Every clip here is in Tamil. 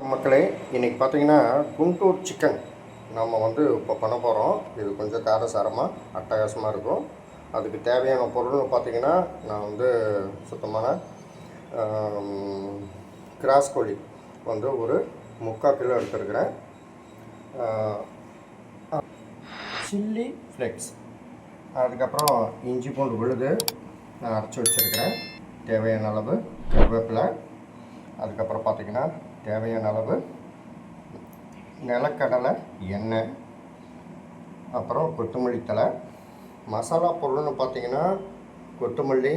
மக்களே, இன்றைக்கி பார்த்தீங்கன்னா குண்டூர் சிக்கன் நம்ம இப்போ பண்ண போகிறோம். இது கொஞ்சம் காரசாரமாக அட்டகாசமாக இருக்கும். அதுக்கு தேவையான பொருள்னு பார்த்தீங்கன்னா, நான் சுத்தமான கிராஸ் கோழி ஒரு 3/4 கிலோ எடுத்துருக்கிறேன். சில்லி ஃப்ளெக்ஸ், அதுக்கப்புறம் இஞ்சி பூண்டு விழுது நான் அரைச்சி வச்சுருக்கிறேன். தேவையான அளவு கருவேப்பிலை, அதுக்கப்புறம் பார்த்திங்கன்னா தேவையான அளவு நிலக்கடலை எண்ணெய், அப்புறம் கொத்தமல்லி தழை. மசாலா பொருள்னு பார்த்திங்கன்னா கொத்தமல்லி,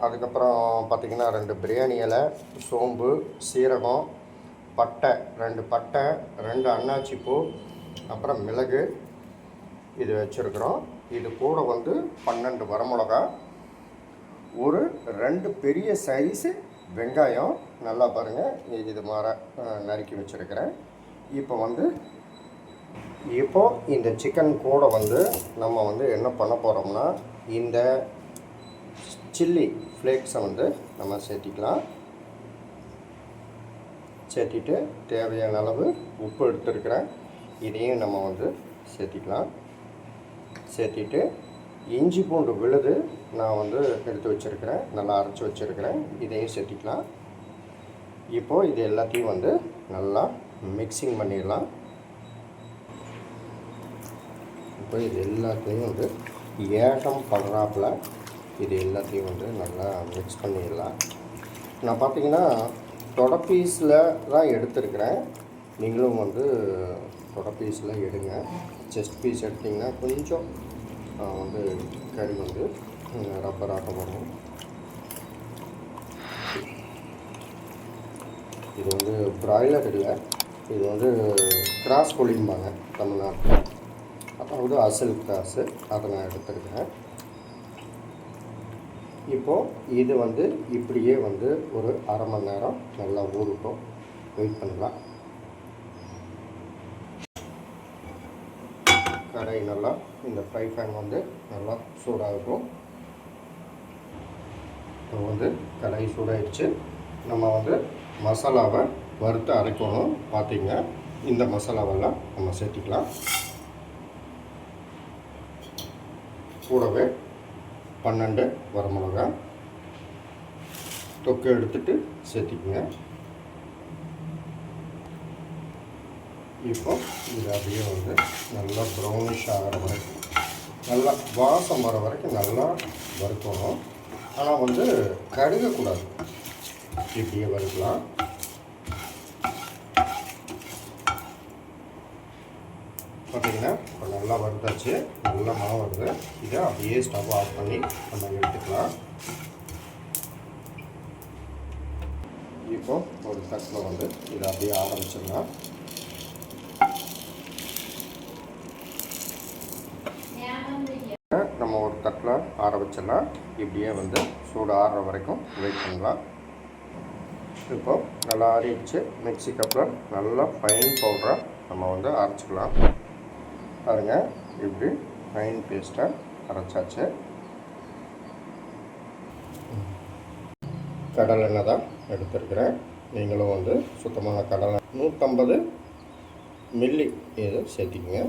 அதுக்கப்புறம் பார்த்திங்கன்னா 2 பிரியாணி இலை, சோம்பு, சீரகம், பட்டை 2 பட்டை, 2 அன்னாச்சி பூ, அப்புறம் மிளகு இது வச்சுருக்குறோம். இது கூட 12 வரமிளகா, ஒரு 2 பெரிய சைஸு வெங்காயம் நல்லா பாருங்கள், இது மாதிரி நறுக்கி வச்சுருக்கிறேன். இப்போ இந்த சிக்கன் கூட நம்ம என்ன பண்ண போகிறோம்னா, இந்த சில்லி ஃப்ளேக்ஸை நம்ம சேர்த்திக்கலாம். சேர்த்திட்டு தேவையான அளவு உப்பு எடுத்துருக்கிறேன், இதையும் நம்ம சேர்த்திக்கலாம். சேர்த்திட்டு இஞ்சி பூண்டு விழுது நான் எடுத்து வச்சுருக்கிறேன், நல்லா அரைச்சி வச்சுருக்கிறேன், இதையும் சேர்த்திக்கலாம். இப்போது இது எல்லாத்தையும் நல்லா மிக்சிங் பண்ணிடலாம். இப்போ இது எல்லாத்தையும் ஏகம் படுறாப்பில் இது எல்லாத்தையும் நல்லா மிக்ஸ் பண்ணிடலாம். நான் பார்த்திங்கன்னா தொடப்பீஸில் தான் எடுத்துருக்கிறேன். நீங்களும் தொடப்பீஸில் எடுங்க. செஸ்ட் பீஸ் எடுத்திங்கன்னா கொஞ்சம் கறி ரப்பராக வரும். இது பிராய்லர் இல்லை, இது கிராஸ் கோழிம்பாங்க தமிழ்நாட்டில், அதாவது அசல் கிராஸு, அதை நான் எடுத்துருக்கிறேன். இப்போது இது இப்படியே ஒரு அரை மணி நேரம் நல்லா ஊறட்டும், வெயிட் பண்ணலாம். கடாய் நல்லா, இந்த ஃப்ரை பேன் நல்லா சூடாகட்டும். இப்போ கடாய் சூடாகிடுச்சு. நம்ம மசாலாவை வறுத்து அரைக்கணும். பார்த்திங்க, இந்த மசாலாவெல்லாம் நம்ம சேர்த்திக்கலாம். கூடவே 12 வரமிளகா தொக்கு எடுத்துட்டு சேர்த்திக்குங்க. இப்போ இது அப்படியே நல்லா ப்ரௌனிஷ் ஆகிற வரைக்கும், நல்லா வாசம் வர வரைக்கும் நல்லா வறுக்கணும். ஆனால் கருகக்கூடாது, இப்படியே வறுக்கலாம். பார்த்திங்கன்னா இப்போ நல்லா வறுத்தாச்சு, நல்லா மனம் வருது. இதை அப்படியே ஸ்டவ் ஆஃப் பண்ணி நம்ம எடுத்துக்கலாம். இப்போ ஒரு தட்டில் இதை அப்படியே ஆரம்பிச்சிடலாம். நம்ம ஒரு தட்டில் ஆற வச்சிடலாம். இப்படியே சூடு ஆறுற வரைக்கும் வெயிட் பண்ணலாம். இப்போ நல்லா ஆறிடுச்சு. மிக்ஸி கப்பில் நல்லா ஃபைன் பவுடராக நம்ம அரைச்சிக்கலாம். பாருங்கள், இப்படி ஃபைன் பேஸ்ட்டாக அரைச்சாச்சு. கடலை எண்ணெய் தான் எடுத்துருக்கிறேன். நீங்களும் சுத்தமான கடலை 150 மில்லி இது சேர்த்திக்கங்க.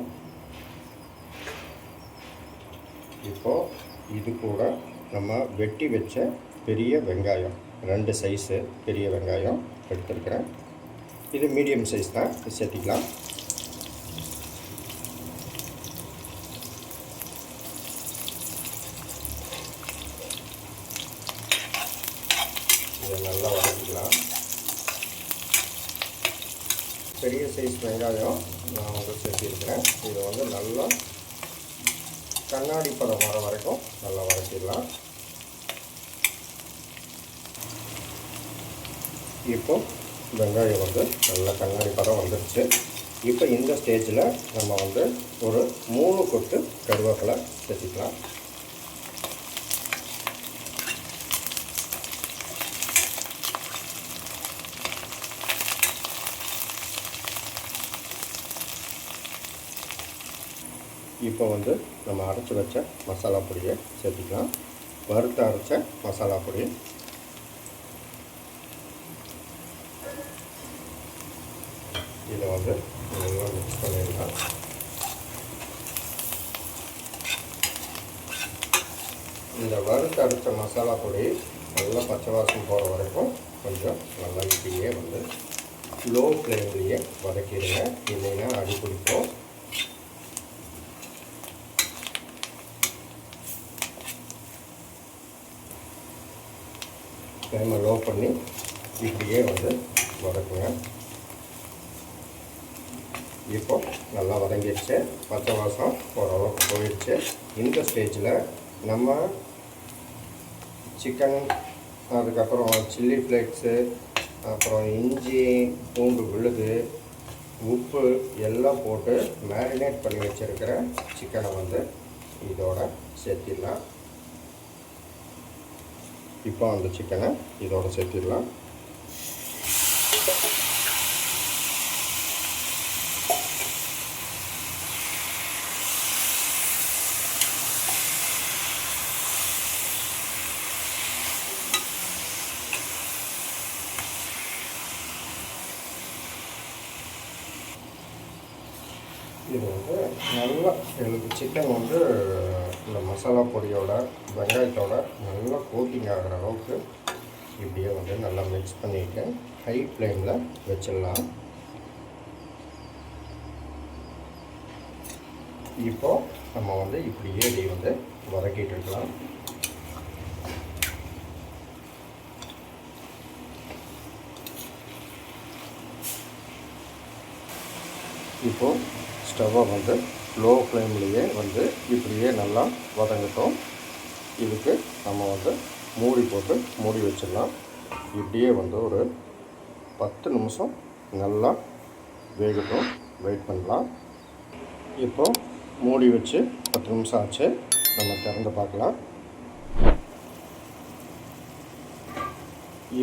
இப்போது இது கூட நம்ம வெட்டி வச்ச பெரிய வெங்காயம் 2 சைஸு பெரிய வெங்காயம் எடுத்துருக்கிறேன். இது மீடியம் சைஸ் தான், சேர்த்திக்கலாம். இதை நல்லா வதக்கிக்கலாம். பெரிய சைஸ் வெங்காயம் நான் சேர்த்திருக்கிறேன். இது நல்லா கண்ணாடி பதம் வர வரைக்கும் நல்லா வதக்கிடலாம். இப்போது வெங்காயம் நல்லா கண்ணாடி பதம் வந்துடுச்சு. இப்போ இந்த ஸ்டேஜில் நம்ம ஒரு 3 கொத்து கருவேப்பிலை சேர்த்திக்கலாம். இப்போ நம்ம அரைச்சி வச்ச மசாலா பொடியை சேர்த்திக்கலாம். வறுத்து அரைச்ச மசாலா பொடி, இதை வந்து நல்லா மிக்ஸ் பண்ணிடலாம். இந்த வறுத்து அரைச்ச மசாலா பொடி நல்லா பச்சை வாசம் போகிற வரைக்கும் கொஞ்சம் நல்லா இப்படியே வந்து லோ ஃப்ளேம்லேயே வதக்கிடுங்க. இல்லைன்னா அடி பிடிக்கும். ஃப்ளேமை லோ பண்ணி இப்படியே வந்து வதக்குங்க. இப்போ நல்லா வதங்கிடுச்சு. பச்சை வாசம் ஓரளவுக்கு போயிடுச்சு. இந்த ஸ்டேஜில் நம்ம சிக்கன், அதுக்கப்புறம் சில்லி ஃப்ளேக்ஸு, அப்புறம் இஞ்சி பூண்டு விழுது, உப்பு எல்லாம் போட்டு மேரினேட் பண்ணி வச்சுருக்கிற சிக்கனை வந்து இதோட சேர்த்திடலாம். இப்போ அந்த சிக்கனை இதோட சேர்த்திடலாம். இது வந்து நல்லா சிக்கன் வந்து இந்த மசாலா பொடியோட வெங்காயத்தோட நல்லா கோட்டிங் ஆகிற அளவுக்கு இப்படியே வந்து நல்லா மிக்ஸ் பண்ணிவிட்டு ஹை ஃப்ளேமில் வச்சிடலாம். இப்போது நம்ம வந்து இப்படியே இதை வந்து வதக்கிட்டு இருக்கலாம். இப்போது ஸ்டவ்வை வந்து லோ ஃப்ளேம்லேயே வந்து இப்படியே நல்லா வதங்கட்டும். இதுக்கு நம்ம வந்து மூடி போட்டு மூடி வச்சிடலாம். இப்படியே வந்து ஒரு 10 நிமிஷம் நல்லா வேகட்டும். வெயிட் பண்ணலாம். இப்போது மூடி வச்சு 10 நிமிஷம் ஆச்சு. நம்ம திறந்து பார்க்கலாம்.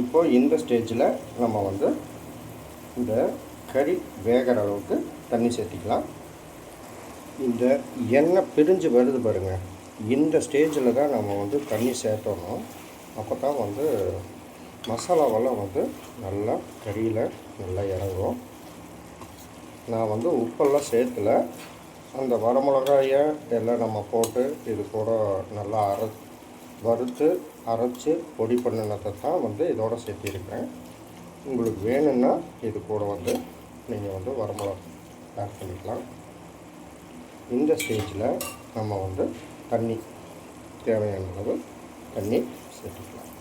இப்போது இந்த ஸ்டேஜில் நம்ம வந்து இந்த கறி வேகிற அளவுக்கு தண்ணி சேர்த்திக்கலாம். இந்த எண்ணெய் பிரிஞ்சு வருது பாருங்கள், இந்த ஸ்டேஜில் தான் நம்ம வந்து தண்ணி சேர்த்தணும். அப்போ தான் வந்து மசாலாவெல்லாம் வந்து நல்லா கறியில் நல்லா இறங்கும். நான் வந்து உப்பெல்லாம் சேர்த்துல. அந்த வரமிளகாயை எல்லாம் நம்ம போட்டு இது கூட நல்லா வறுத்து அரைச்சி பொடி பண்ணினதை தான் வந்து இதோடு சேர்த்திருக்கேன். உங்களுக்கு வேணும்னா இது கூட வந்து நீங்கள் வந்து வரமிளகா ஆட் பண்ணிக்கலாம். இந்த ஸ்டேஜில் நம்ம வந்து தண்ணி தேவையான அளவு தண்ணி சேர்த்துக்கலாம்.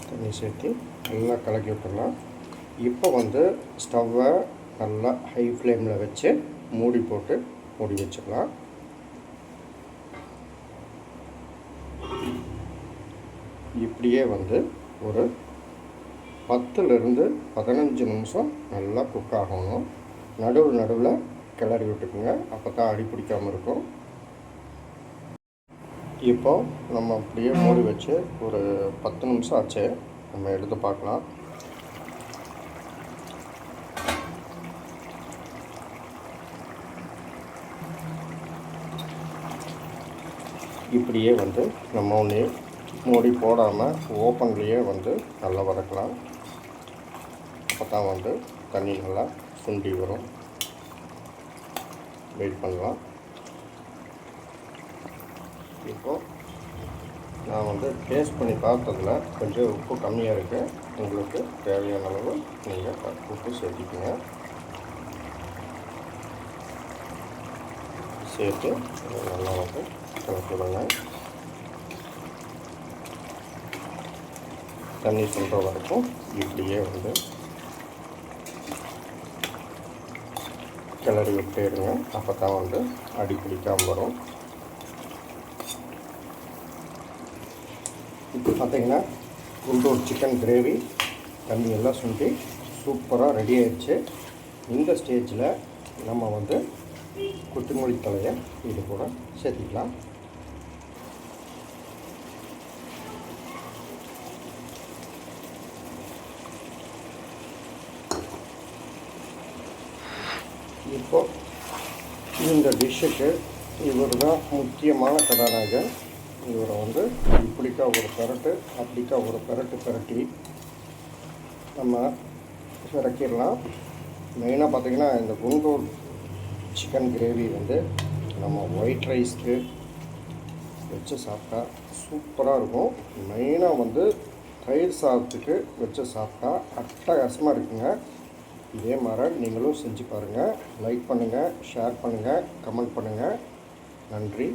தண்ணி சேர்த்து நல்லா கலக்கி விட்டுடலாம். இப்போ வந்து ஸ்டவ்வை நல்லா ஹை ஃப்ளேமில் வச்சு மூடி போட்டு மூடி வச்சிடலாம். இப்படியே வந்து ஒரு 10லிருந்து 15 நிமிஷம் நல்லா குக் ஆகணும். நடுவில் கிளறி விட்டுக்குங்க. அப்போ தான் அடி பிடிக்காமல் இருக்கும். இப்போது நம்ம அப்படியே மூடி வச்சு ஒரு 10 நிமிஷம் ஆச்சு. நம்ம எடுத்து பார்க்கலாம். இப்படியே வந்து நம்ம ஒன்று மூடி போடாமல் ஓப்பன்லேயே வந்து நல்லா வதக்கலாம். அப்போ தான் வந்து தண்ணி நல்லா சுண்டி வரும். வெயிட் பண்ணலாம். இப்போது நான் வந்து டேஸ்ட் பண்ணி பார்த்ததில் கொஞ்சம் உப்பு கம்மியாக இருக்குது. உங்களுக்கு தேவையான அளவு நீங்கள் உப்பு சேர்த்திக்கங்க. சேர்த்து நல்லா வந்து கலக்கிடுங்க. தண்ணி சொல்கிற வரைக்கும் இப்படியே வந்து கிளறி விட்டுடுங்க. அப்போ தான் வந்து அடி பிடிக்காமல் வரும். இப்போ பார்த்தீங்கன்னா குண்டூர் சிக்கன் கிரேவி தண்ணி எல்லாம் சுண்டி சூப்பராக ரெடி ஆயிடுச்சு. இந்த ஸ்டேஜில் நம்ம வந்து கொத்தமல்லி தலையை இது கூட சேர்த்திக்கலாம். இப்போது இந்த டிஷ்ஷுக்கு இவர் தான் முக்கியமான கதாநாயகன். இவரை வந்து இப்படிக்கா ஒரு பெரட்டு அப்படிக்கா ஒரு பெரட்டு பெரட்டி நம்ம இறக்கிடலாம். மெயினாக பார்த்திங்கன்னா இந்த குண்டூர் சிக்கன் கிரேவி வந்து நம்ம ஒயிட் ரைஸ்க்கு வச்சு சாப்பிட்டா சூப்பராக இருக்கும். மெயினாக வந்து தயிர் சாதத்துக்கு வச்சு சாப்பிட்டா அட்டகாசமாக இருக்குங்க. இதே மாதிரி நீங்களும் செஞ்சு பாருங்கள். லைக் பண்ணுங்கள், ஷேர் பண்ணுங்கள், கமெண்ட் பண்ணுங்கள். நன்றி.